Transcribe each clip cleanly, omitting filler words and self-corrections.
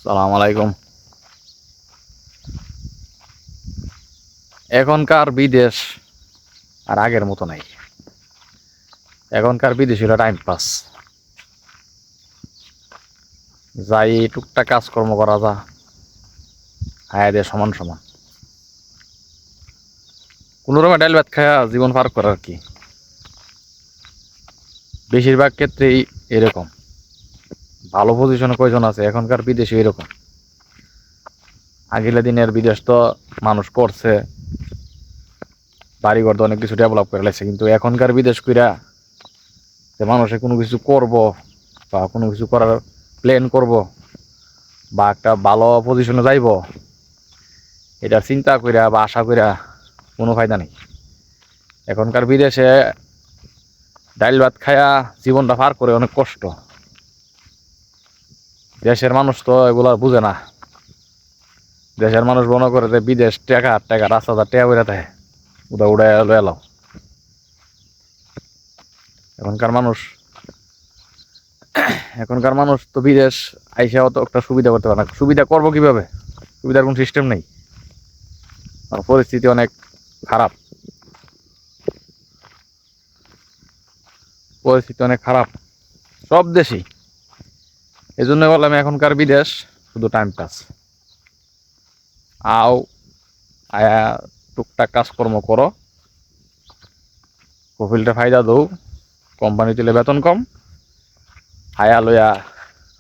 সালাম আলাইকুম। এখনকার বিদেশ আর আগের মতো নাই। এখনকার বিদেশ হলো টাইম পাস, যাই টুকটাক কাজকর্ম করা যা হায়া দিয়ে সমান সমান কোনো রকম ডাইল ভাত খায়া জীবন পার করার কি। বেশিরভাগ ক্ষেত্রেই এরকম। ভালো পজিশনে কয়জন আছে এখনকার বিদেশে এরকম। আগের দিনের বিদেশ তো মানুষ করছে, বাড়িঘর তো অনেক কিছু ডেভেলপ করে লাগছে, কিন্তু এখনকার বিদেশ কইরা যে মানুষে কোনো কিছু করব বা কোনো কিছু করার প্ল্যান করব বা একটা ভালো পজিশনে যাইব, এটা চিন্তা কইরা বা আশা কইরা কোনো ফায়দা নেই। এখনকার বিদেশে ডাইল ভাত খায়া জীবনটা পার করে অনেক কষ্ট। দেশের মানুষ তো এগুলা বুঝে না। দেশের মানুষ মনে করে যে বিদেশ টাকা টাকা রাস্তা টাকা বেড়ে থাকে, উদা উড়াই লয়ে এলাম। এখনকার মানুষ এখনকার মানুষ তো বিদেশ আইসা অত একটা সুবিধা করতে পারে না। সুবিধা করবো কিভাবে? সুবিধার কোনো সিস্টেম নেই। আর পরিস্থিতি অনেক খারাপ, পরিস্থিতি অনেক খারাপ সব দেশেই। এই জন্য বললাম এখনকার বিদেশ শুধু টাইম পাস। আও আয়া টুকটাক কাজকর্ম করো, প্রফিলটা ফায়দা দৌ, কোম্পানি তুলে বেতন কম, আয়া লইয়া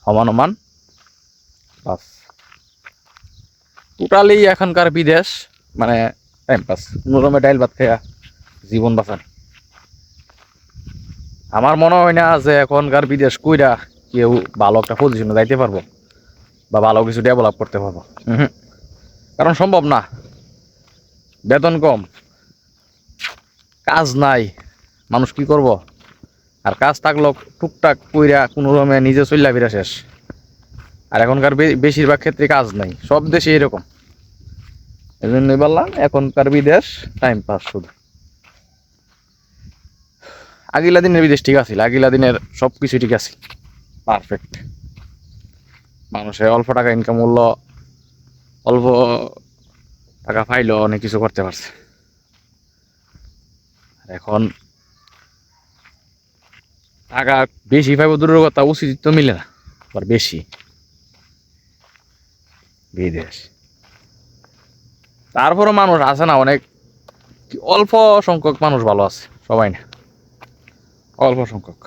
সমান সমান, বাস। টোটালি এখনকার বিদেশ মানে টাইম পাস, কোনোরকমে ডাইল ভাত খাইয়া জীবন বাঁচান। আমার মনে হয় না যে এখনকার বিদেশ কইরা কেউ ভালো একটা পজিশনে যাইতে পারবো বা ভালো কিছু ডেভেলপ করতে পারবো। কারণ সম্ভব না। বেতন কম, কাজ নাই, মানুষ কি করব? আর কাজ থাকলেও টুকটাক কইরা কোনো রকমে নিজে চল্লা ফিরা শেষ। আর এখনকার বেশিরভাগ ক্ষেত্রে কাজ নাই, সব দেশে এরকম। এই জন্যই বললাম এখনকার বিদেশ টাইম পাস শুধু। আগিলা দিনের বিদেশ ঠিক আছে, আগিলা দিনের সব কিছু ঠিক আছে, পারফেক্ট। মানুষের অল্প টাকা ইনকাম করলো, অল্প টাকা পাইলো, অনেক কিছু করতে পারছে। এখন টাকা বেশি পাইব দূরের কথা, উচিত তো মিলে না আবার বেশি। বিদেশ তারপরও মানুষ আছে না অনেক, অল্প সংখ্যক মানুষ ভালো আছে, সবাই না, অল্প সংখ্যক।